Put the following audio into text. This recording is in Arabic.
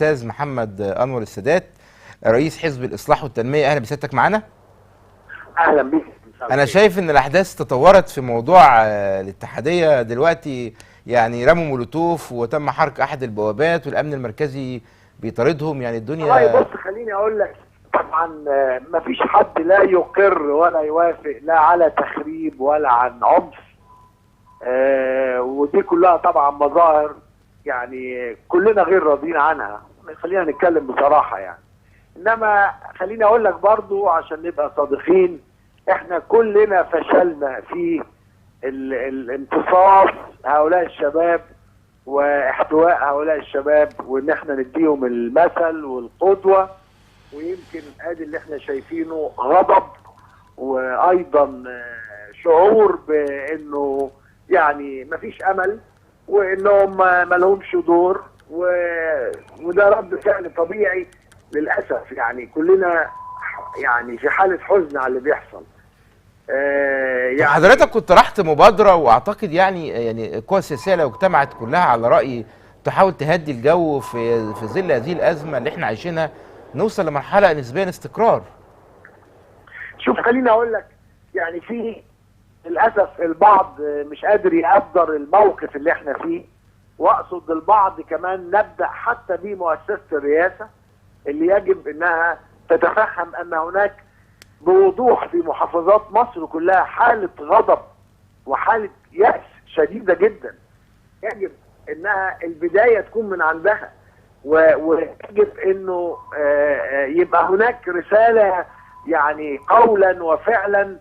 الاستاذ محمد انور السادات رئيس حزب الاصلاح والتنميه. اهلا بسيادتك معانا. اهلا بيك. انا شايف ان الاحداث تطورت في موضوع الاتحاديه دلوقتي، يعني رموا مولوتوف وتم حرق احد البوابات والامن المركزي بيطاردهم، يعني الدنيا. بص خليني اقول لك، طبعا ما فيش حد لا يقر ولا يوافق لا على تخريب ولا عن عنف، ودي كلها طبعا مظاهر يعني كلنا غير راضيين عنها، خلينا نتكلم بصراحه يعني. انما خليني اقول لك برضو عشان نبقى صادقين، احنا كلنا فشلنا في الامتصاص هؤلاء الشباب واحتواء هؤلاء الشباب، وان احنا نديهم المثل والقدوه. ويمكن ادي اللي احنا شايفينه غضب، وايضا شعور بانه يعني مفيش امل، وانهم ما لهمش دور، وده رد فعل طبيعي للاسف. يعني كلنا يعني في حاله حزن على اللي بيحصل. يعني حضرتك كنت طرحت مبادره، واعتقد يعني القوى السياسيه لو اجتمعت كلها على راي تحاول تهدي الجو في ظل هذه الازمه اللي احنا عايشينها، نوصل لمرحله نسبيا استقرار. شوف خليني اقول لك، يعني في للاسف البعض مش قادر يقدر الموقف اللي احنا فيه، واقصد البعض كمان نبدا حتى بمؤسسه الرئاسه اللي يجب انها تتفهم ان هناك بوضوح في محافظات مصر كلها حاله غضب وحاله يأس شديده جدا. يجب انها البدايه تكون من عندها، ويجب انه يبقى هناك رساله يعني قولا وفعلا